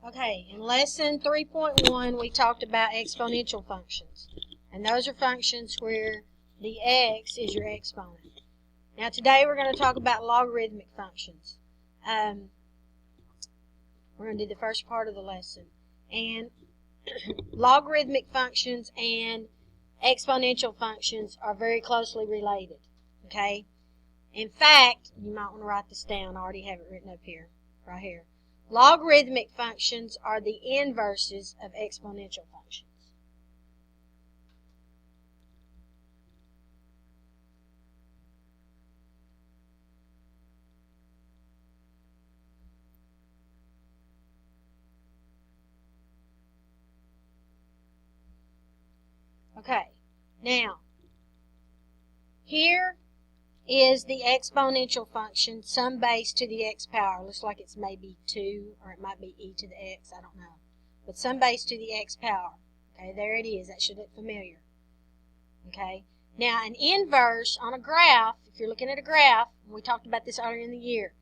Okay, in lesson 3.1 we talked about exponential functions. And those are functions where the x is your exponent. Now today we're going to talk about logarithmic functions. We're going to do the first part of the lesson. And logarithmic functions and exponential functions are very closely related. Okay? In fact, you might want to write this down. I already have it written up here, right here. Logarithmic functions are the inverses of exponential functions. Okay, now, here is the exponential function, some base to the x power. Looks like it's maybe 2, or it might be e to the x, I don't know. But some base to the x power. Okay, there it is. That should look familiar. Okay, now an inverse on a graph, if you're looking at a graph, we talked about this earlier in the year,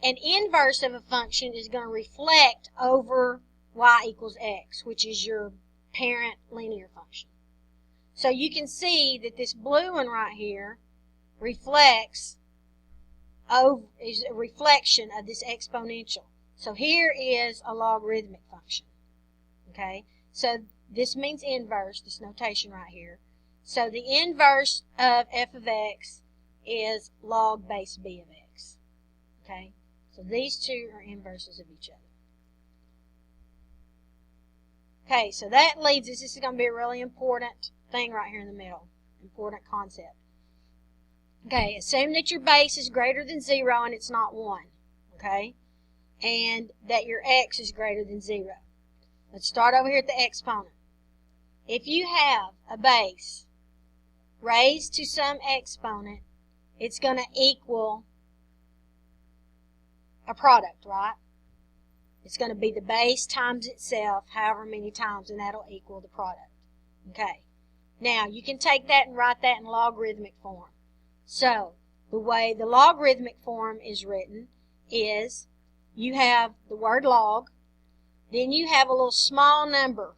an inverse of a function is going to reflect over y equals x, which is your parent linear function. So you can see that this blue one right here reflects is a reflection of this exponential. So here is a logarithmic function. Okay, so this means inverse, this notation right here. So the inverse of f of x is log base b of x. Okay, so these two are inverses of each other. Okay, so that leads us, this is going to be a really important thing right here in the middle, important concept. Okay, assume that your base is greater than 0 and it's not 1, okay? And that your x is greater than 0. Let's start over here at the exponent. If you have a base raised to some exponent, it's going to equal a product, right? It's going to be the base times itself however many times, and that'll equal the product. Okay, now you can take that and write that in logarithmic form. So, the way the logarithmic form is written is you have the word log, then you have a little small number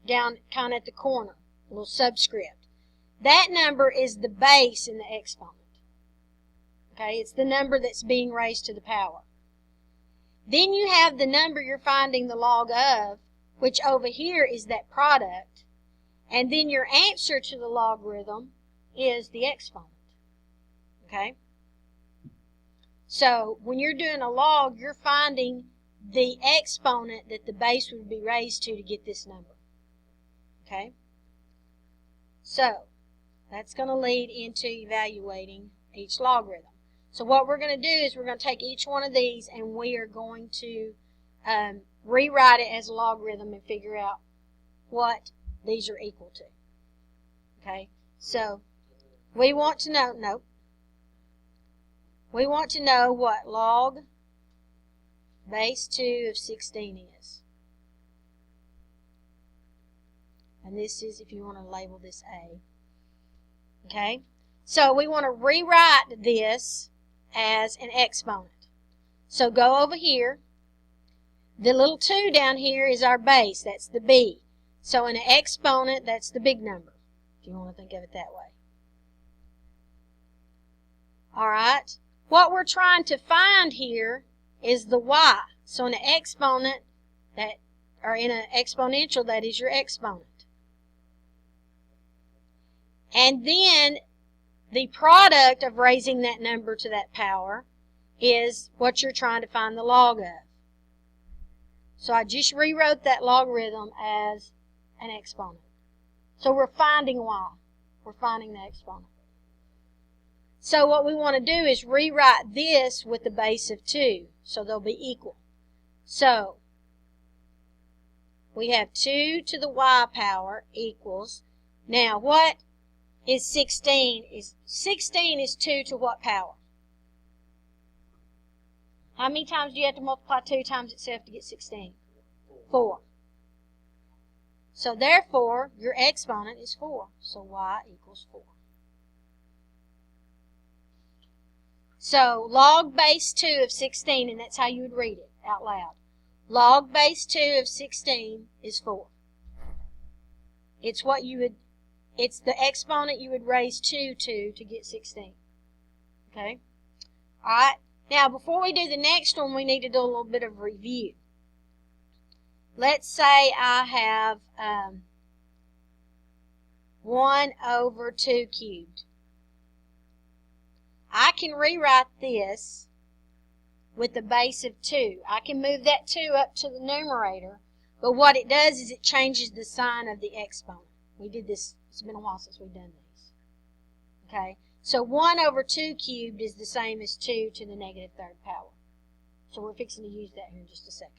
down kind of at the corner, a little subscript. That number is the base in the exponent. Okay, it's the number that's being raised to the power. Then you have the number you're finding the log of, which over here is that product, and then your answer to the logarithm is the exponent. Okay? So when you're doing a log, you're finding the exponent that the base would be raised to get this number. Okay? So that's going to lead into evaluating each logarithm. So what we're going to do is we're going to take each one of these and we are going to rewrite it as a logarithm and figure out what these are equal to. Okay? So we want to know, we want to know what log base 2 of 16 is. And this is, if you want to label this A. Okay? So we want to rewrite this as an exponent. So go over here. The little 2 down here is our base. That's the B. So in an exponent, that's the big number, if you want to think of it that way. Alright? What we're trying to find here is the y. So in an exponent, or in an exponential, that is your exponent. And then the product of raising that number to that power is what you're trying to find the log of. So I just rewrote that logarithm as an exponent. So we're finding y. We're finding the exponent. So what we want to do is rewrite this with the base of 2, so they'll be equal. So we have 2 to the y power equals, now what is 16? 16 is 2 to what power? How many times do you have to multiply 2 times itself to get 16? 4. So therefore, your exponent is 4. So y equals 4. So log base 2 of 16, and that's how you would read it out loud. Log base 2 of 16 is 4. It's what you would, it's the exponent you would raise 2 to get 16. Okay? Alright, now before we do the next one, we need to do a little bit of review. Let's say I have 1 over 2 cubed. I can rewrite this with the base of 2. I can move that 2 up to the numerator, but what it does is it changes the sign of the exponent. We did this, it's been a while since we've done these. Okay, so 1 over 2 cubed is the same as 2 to the negative third power. So we're fixing to use that here in just a second.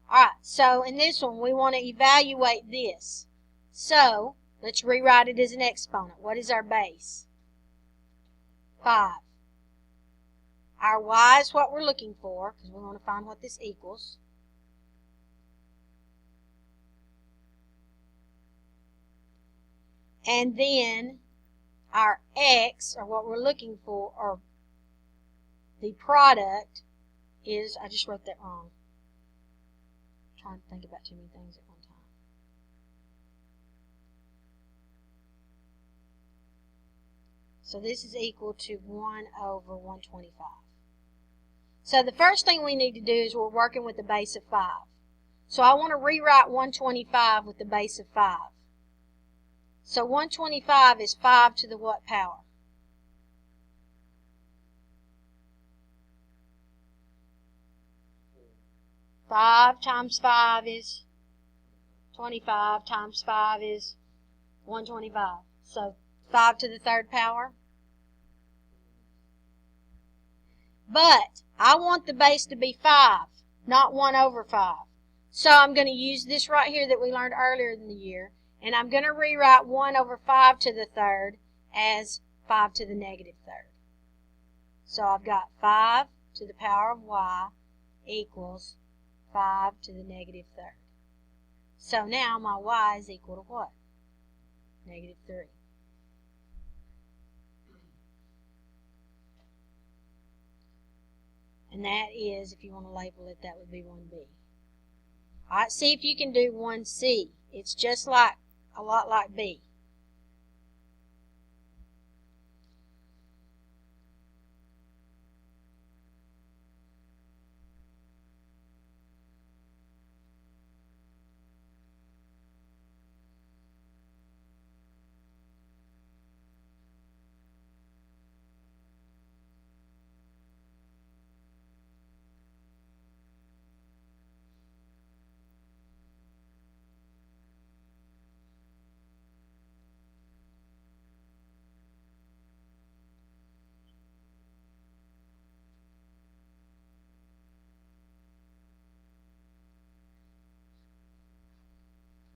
Alright, so in this one we want to evaluate this. So let's rewrite it as an exponent. What is our base? 5. Our y is what we're looking for because we want to find what this equals. And then our x, or what we're looking for, or the product is, I just wrote that wrong. I'm trying to think about too many things at one time. So this is equal to 1 over 125. So the first thing we need to do is we're working with the base of 5. So I want to rewrite 125 with the base of 5. So 125 is 5 to the what power? Five times 5 is 25 times 5 is 125. So 5 to the third power. But I want the base to be 5, not 1 over 5. So I'm going to use this right here that we learned earlier in the year, and I'm going to rewrite 1 over 5 to the third as 5 to the negative third. So I've got 5 to the power of y equals 5 to the negative third. So now my y is equal to what? Negative 3. And that is, if you want to label it, that would be 1b. Alright, see if you can do 1c. It's just like, a lot like b.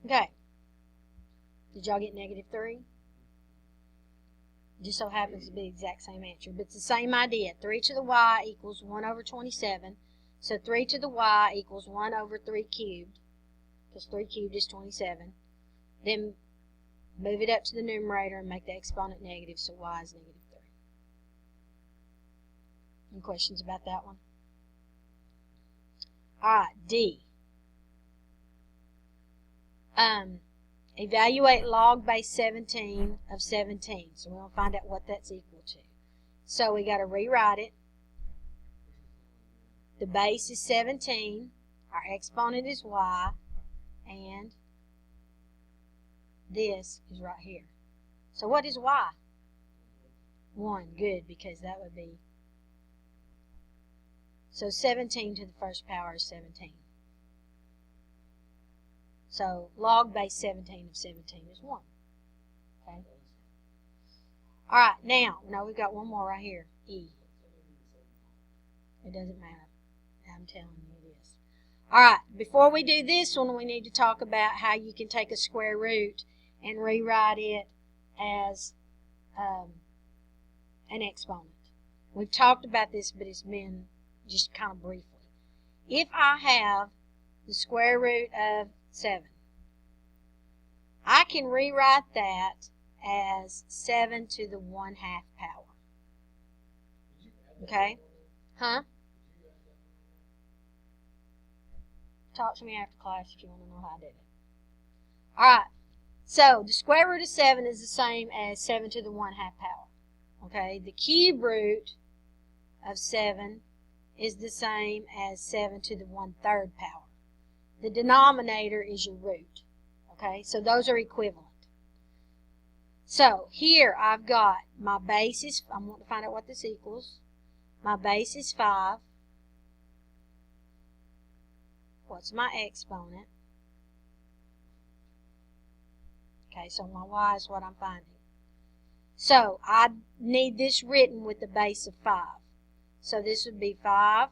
Okay. Did y'all get negative 3? Just so happens to be the exact same answer. But it's the same idea. 3 to the y equals 1 over 27. So 3 to the y equals 1 over 3 cubed. Because 3 cubed is 27. Then move it up to the numerator and make the exponent negative. So y is negative 3. Any questions about that one? Alright, D. Evaluate log base 17 of 17. So we're going to find out what that's equal to. So we got to rewrite it. The base is 17. Our exponent is y. And this is right here. So what is y? 1. Good, because that would be... So 17 to the first power is 17. So log base 17 of 17 is 1. Okay. Alright, now we've got one more right here. E. It doesn't matter. I'm telling you it is. Alright, before we do this one, we need to talk about how you can take a square root and rewrite it as an exponent. We've talked about this, but it's been just kind of briefly. If I have the square root of 7, I can rewrite that as 7 to the 1/2 power. Okay? Huh? talk to me after class if you want to know how I did it. Alright, so the square root of 7 is the same as 7 to the 1/2 power. Okay, the cube root of 7 is the same as 7 to the 1/3 power. The denominator is your root. Okay, so those are equivalent. So here I've got my base is, I want to find out what this equals. My base is 5. What's my exponent? Okay, so my y is what I'm finding. So I need this written with the base of 5. So this would be 5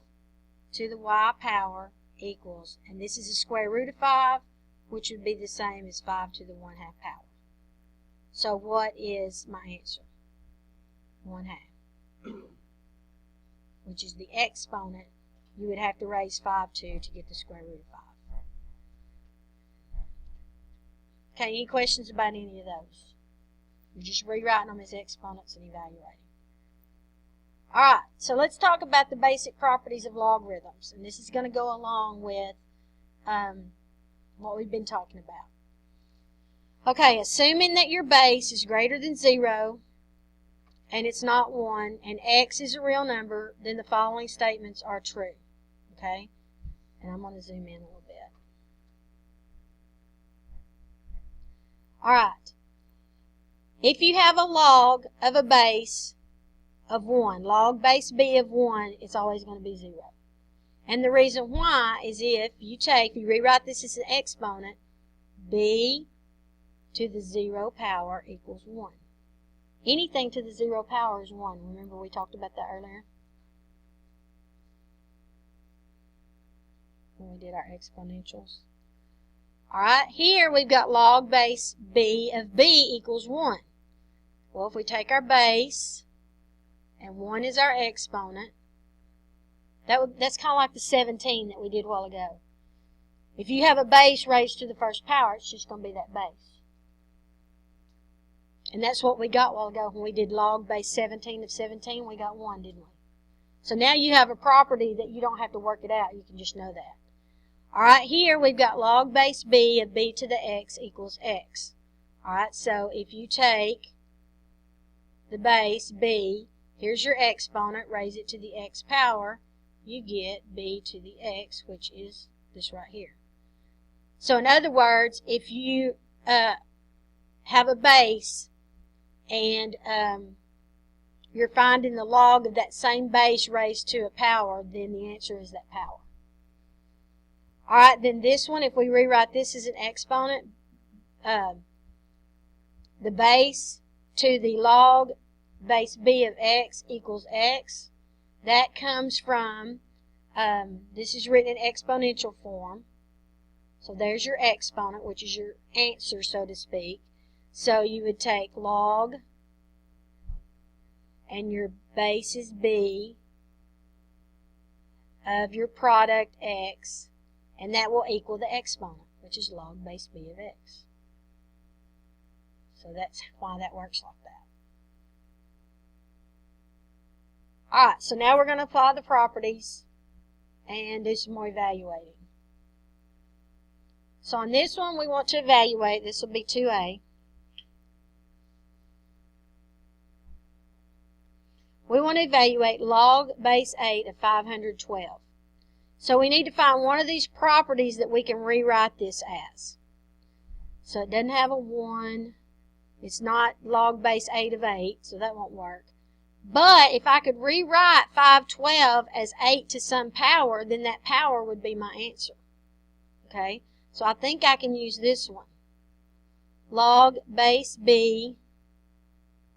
to the y power equals, and this is the square root of 5, which would be the same as 5 to the 1/2 power. So what is my answer? 1/2, which is the exponent you would have to raise 5 to get the square root of 5. Okay, any questions about any of those? You're just rewriting them as exponents and evaluating. Alright, so let's talk about the basic properties of logarithms. And this is going to go along with what we've been talking about. Okay, assuming that your base is greater than 0 and it's not 1 and x is a real number, then the following statements are true. Okay, and I'm going to zoom in a little bit. Alright, if you have a log of a base of 1, log base b of 1, it's always going to be 0. And the reason why is if you rewrite this as an exponent, b to the 0 power equals 1. Anything to the 0 power is 1. Remember we talked about that earlier? When we did our exponentials. Alright, here we've got log base b of b equals 1. Well, if we take our base, and 1 is our exponent, that's kind of like the 17 that we did a while ago. If you have a base raised to the first power, it's just going to be that base. And that's what we got a while ago when we did log base 17 of 17. We got 1, didn't we? So now you have a property that you don't have to work it out. You can just know that. Alright, here we've got log base b of b to the x equals x. Alright, so if you take the base b, here's your exponent, raise it to the x power, you get b to the x, which is this right here. So in other words, if you have a base and you're finding the log of that same base raised to a power, then the answer is that power. Alright, then this one, if we rewrite this as an exponent, the base to the log base b of x equals x. That comes from, this is written in exponential form. So there's your exponent, which is your answer, so to speak. So you would take log, and your base is b, of your product x, and that will equal the exponent, which is log base b of x. So that's why that works like that. Alright, so now we're going to apply the properties and do some more evaluating. So on this one we want to evaluate, this will be 2a. We want to evaluate log base 8 of 512. So we need to find one of these properties that we can rewrite this as. So it doesn't have a 1. It's not log base 8 of 8, so that won't work. But if I could rewrite 512 as 8 to some power, then that power would be my answer. Okay? So I think I can use this one. Log base b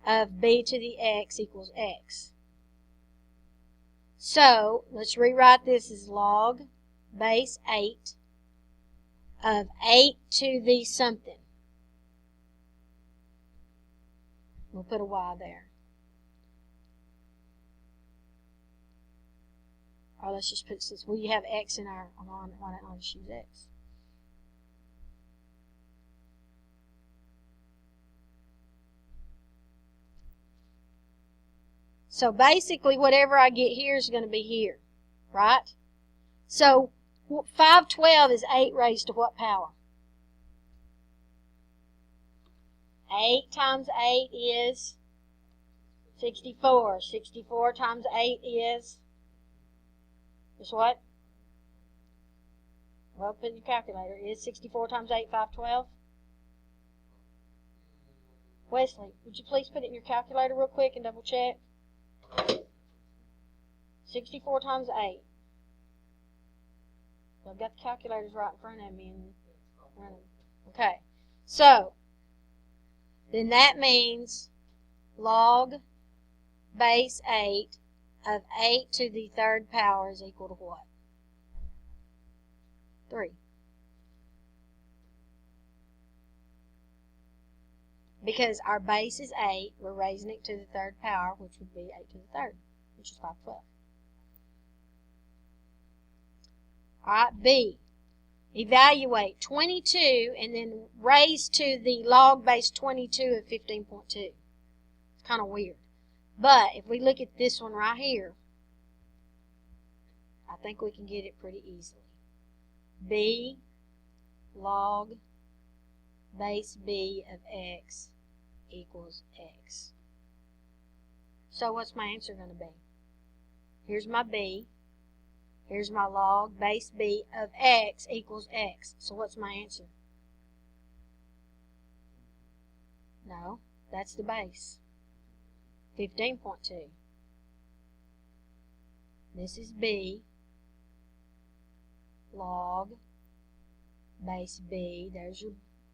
of b to the x equals x. So let's rewrite this as log base 8 of 8 to the something. We'll put a y there. Or let's just put this. We have x in our alignment. Why don't I just use x? So basically whatever I get here is going to be here, right? So 512 is 8 raised to what power? 8 times 8 is 64. 64 times 8 is what? Well, put in your calculator. Is 64 times 8 512? Wesley, would you please put it in your calculator real quick and double check? 64 times 8. So I've got the calculators right in front of me. Okay. So, then that means log base 8 of 8 to the third power is equal to what? 3. Because our base is 8, we're raising it to the third power, which would be 8 to the third, which is 512. Alright, B. Evaluate 22 and then raise to the log base 22 of 15.2. It's kind of weird. But if we look at this one right here, I think we can get it pretty easily. B log base B of x equals x. So what's my answer going to be? Here's my B. Here's my log base B of x equals x. So what's my answer? No, that's the base. 15.2. This is B log base B. There's your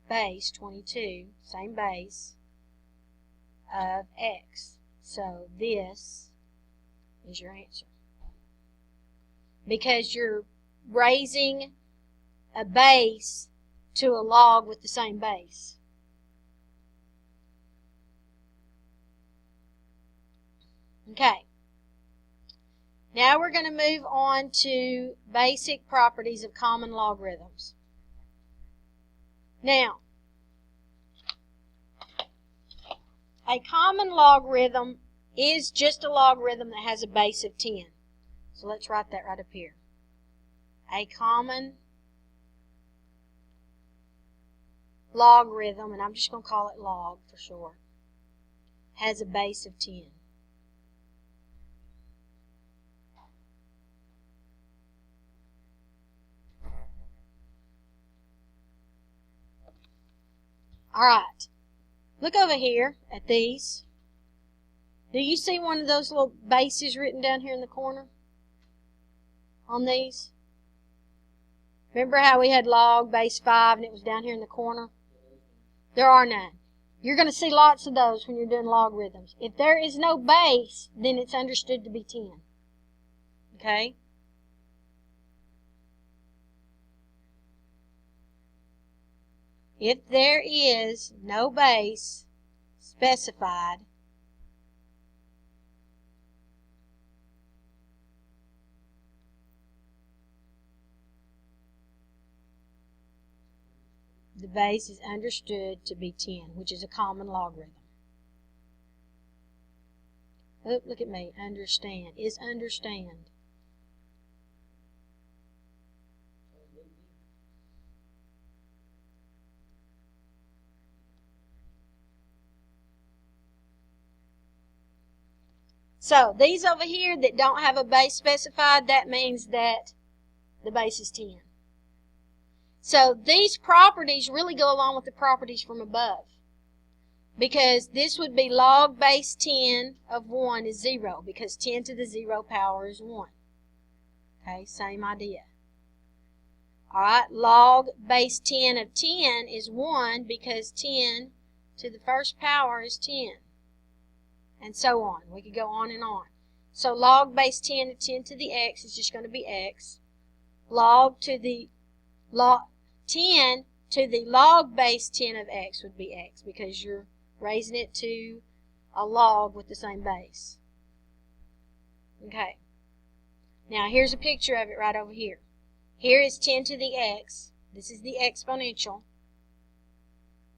base, 22, same base, of x. So this is your answer. Because you're raising a base to a log with the same base. Okay. Now we're going to move on to basic properties of common logarithms. Now, a common logarithm is just a logarithm that has a base of 10. So let's write that right up here. A common logarithm, and I'm just going to call it log for short, has a base of 10. Alright, look over here at these. Do you see one of those little bases written down here in the corner on these? Remember how we had log base 5 and it was down here in the corner? There are none. You're going to see lots of those when you're doing logarithms. If there is no base, then it's understood to be 10. Okay? If there is no base specified, the base is understood to be 10, which is a common logarithm. Oh, look at me. Understand. Is understand. So, these over here that don't have a base specified, that means that the base is 10. So, these properties really go along with the properties from above. Because this would be log base 10 of 1 is 0, because 10 to the 0 power is 1. Okay, same idea. Alright, log base 10 of 10 is 1, because 10 to the first power is 10. And so on. We could go on and on. So log base 10 of 10 to the x is just going to be x. Log to the 10 to the log base 10 of x would be x, because you're raising it to a log with the same base. Okay. Now here's a picture of it right over here. Here is 10 to the x. This is the exponential.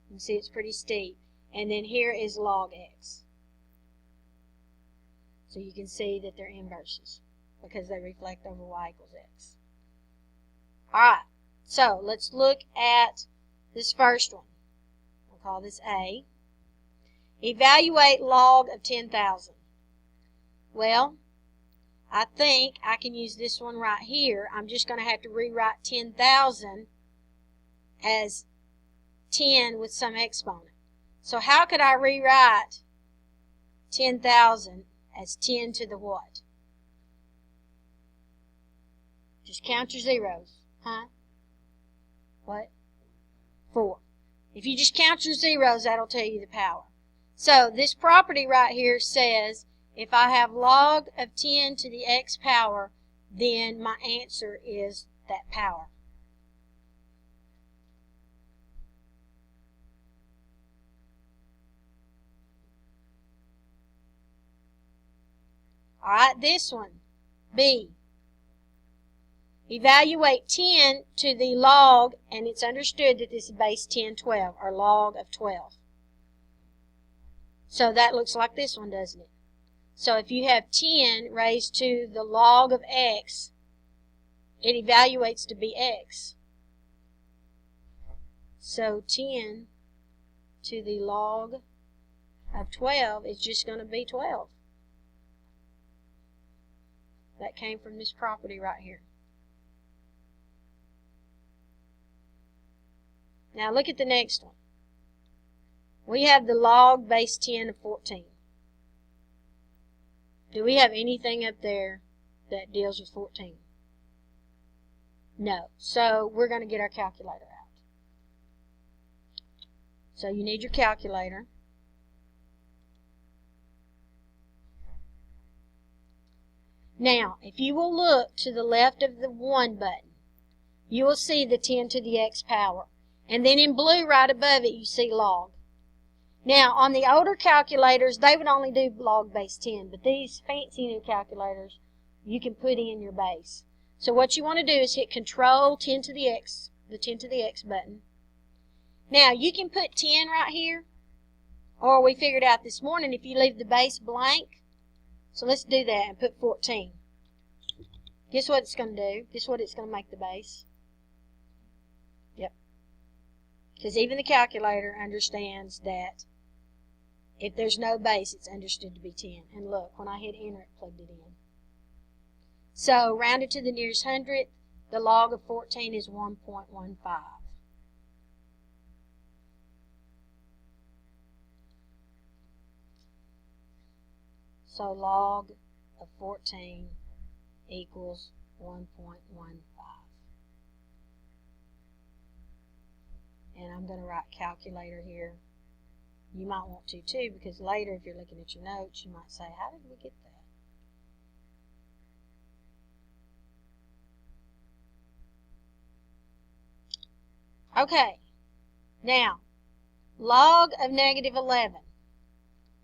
You can see it's pretty steep. And then here is log x. So you can see that they're inverses because they reflect over y equals x. Alright, so let's look at this first one. We'll call this A. Evaluate log of 10,000. Well, I think I can use this one right here. I'm just going to have to rewrite 10,000 as 10 with some exponent. So how could I rewrite 10,000 as 10 to the what? Just count your zeros. Huh? What? 4. If you just count your zeros, that'll tell you the power. So this property right here says if I have log of 10 to the x power, then my answer is that power. Alright, this one, B. Evaluate 10 to the log, and it's understood that this is base 1012, or log of 12. So that looks like this one, doesn't it? So if you have 10 raised to the log of x, it evaluates to be x. So 10 to the log of 12 is just going to be 12. That came from this property right here. Now look at the next one. We have the log base 10 of 14. Do we have anything up there that deals with 14? No. So we're going to get our calculator out. So you need your calculator. Now, if you will look to the left of the 1 button, you will see the 10 to the x power. And then in blue right above it, you see log. Now, on the older calculators, they would only do log base 10, but these fancy new calculators, you can put in your base. So what you want to do is hit Control 10 to the X, the 10 to the X button. Now, you can put 10 right here, or we figured out this morning if you leave the base blank. So let's do that and put 14. Guess what it's going to do? Guess what it's going to make the base? Yep. Because even the calculator understands that if there's no base, it's understood to be 10. And look, when I hit enter, it plugged it in. So, rounded to the nearest hundredth, the log of 14 is 1.15. So, log of 14 equals 1.15. And I'm going to write calculator here. You might want to too, because later if you're looking at your notes, you might say, how did we get that? Okay, now, log of negative 11.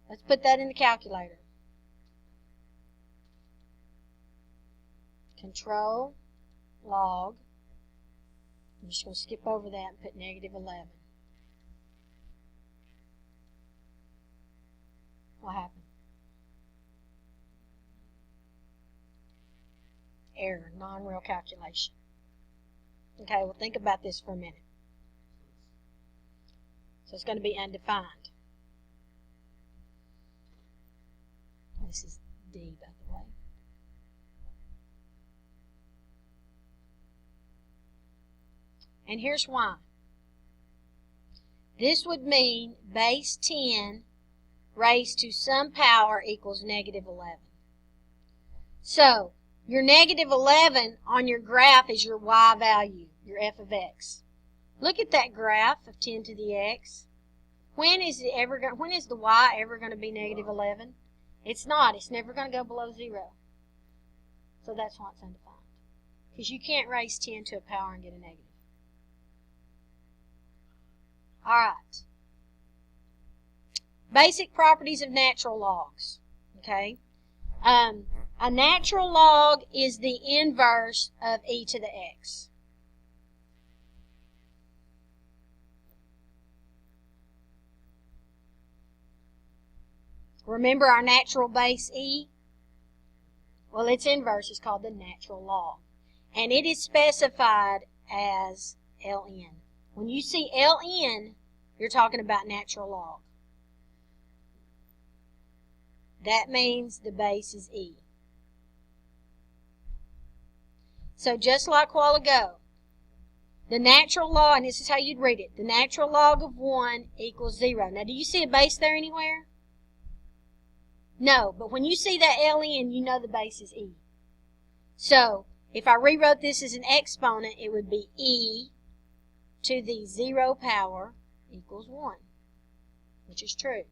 Let's put that in the calculator. Control, log. I'm just going to skip over that and put negative 11. What happened? Error, non-real calculation. Okay, well think about this for a minute. So it's going to be undefined. This is D, by the way. And here's why. This would mean base 10 raised to some power equals negative 11. So, your negative 11 on your graph is your y value, your f of x. Look at that graph of 10 to the x. When is the y ever going to be negative 11? It's not. It's never going to go below 0. So that's why it's undefined. Because you can't raise 10 to a power and get a negative. Alright. Basic properties of natural logs. Okay. A natural log is the inverse of e to the x. Remember our natural base e? Well, its inverse is called the natural log. And it is specified as ln. When you see ln, you're talking about natural log. That means the base is e. So just like a while ago, the natural log, and this is how you'd read it, the natural log of 1 equals 0. Now, do you see a base there anywhere? No, but when you see that ln, you know the base is e. So, if I rewrote this as an exponent, it would be e to the 0 power equals 1, which is true.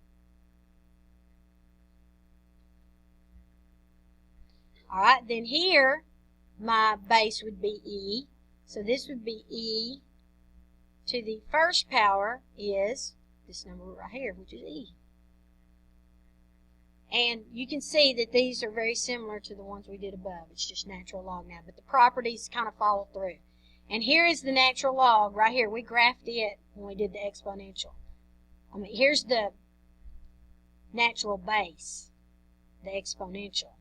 Alright, then here, my base would be e. So this would be e to the first power is this number right here, which is e. And you can see that these are very similar to the ones we did above. It's just natural log now, but the properties kind of follow through. And here is the natural log right here. We graphed it when we did the exponential. I mean, here's the natural base, the exponential.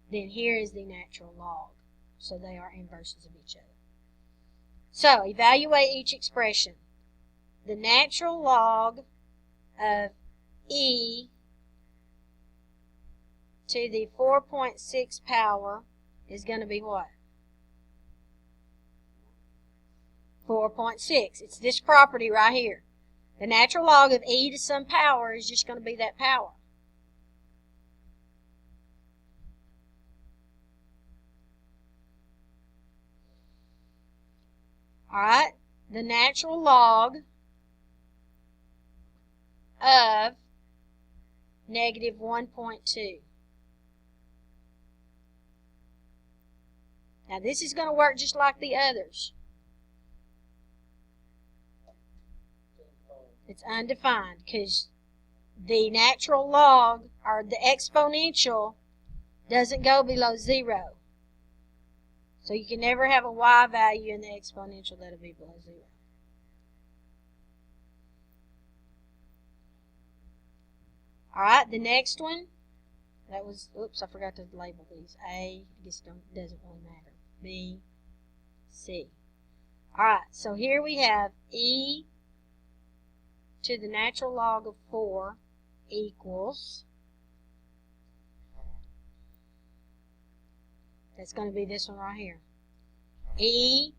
Then here is the natural log. So they are inverses of each other. So evaluate each expression. The natural log of e to the 4.6 power is going to be what? 4.6. It's this property right here. The natural log of e to some power is just going to be that power. Alright, the natural log of negative 1.2. Now this is going to work just like the others. It's undefined because the natural log or the exponential doesn't go below 0. So you can never have a y value in the exponential that'll be below 0. Alright, the next one, that was, oops, I forgot to label these. A, I guess doesn't really matter. B, C. Alright, so here we have e to the natural log of 4 equals, that's going to be this one right here. E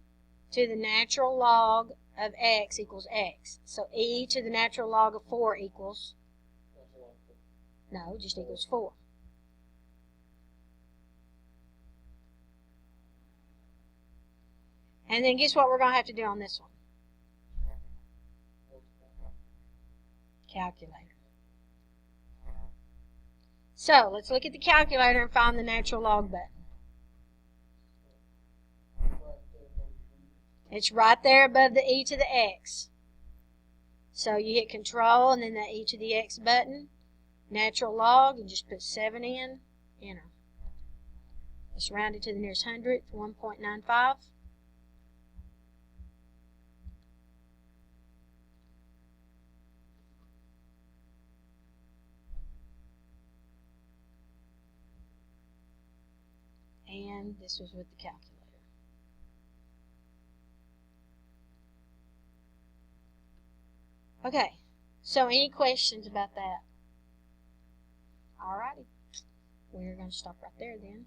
to the natural log of x equals x. So e to the natural log of 4 equals, no, just equals 4. And then guess what we're going to have to do on this one? Calculator. So let's look at the calculator and find the natural log button. It's right there above the e to the x. So you hit control and then the e to the x button, natural log, and just put 7 in, enter. Let's round it to the nearest hundredth, 1.95. And this was with the calculator. Okay, so any questions about that? Alrighty, we're going to stop right there then.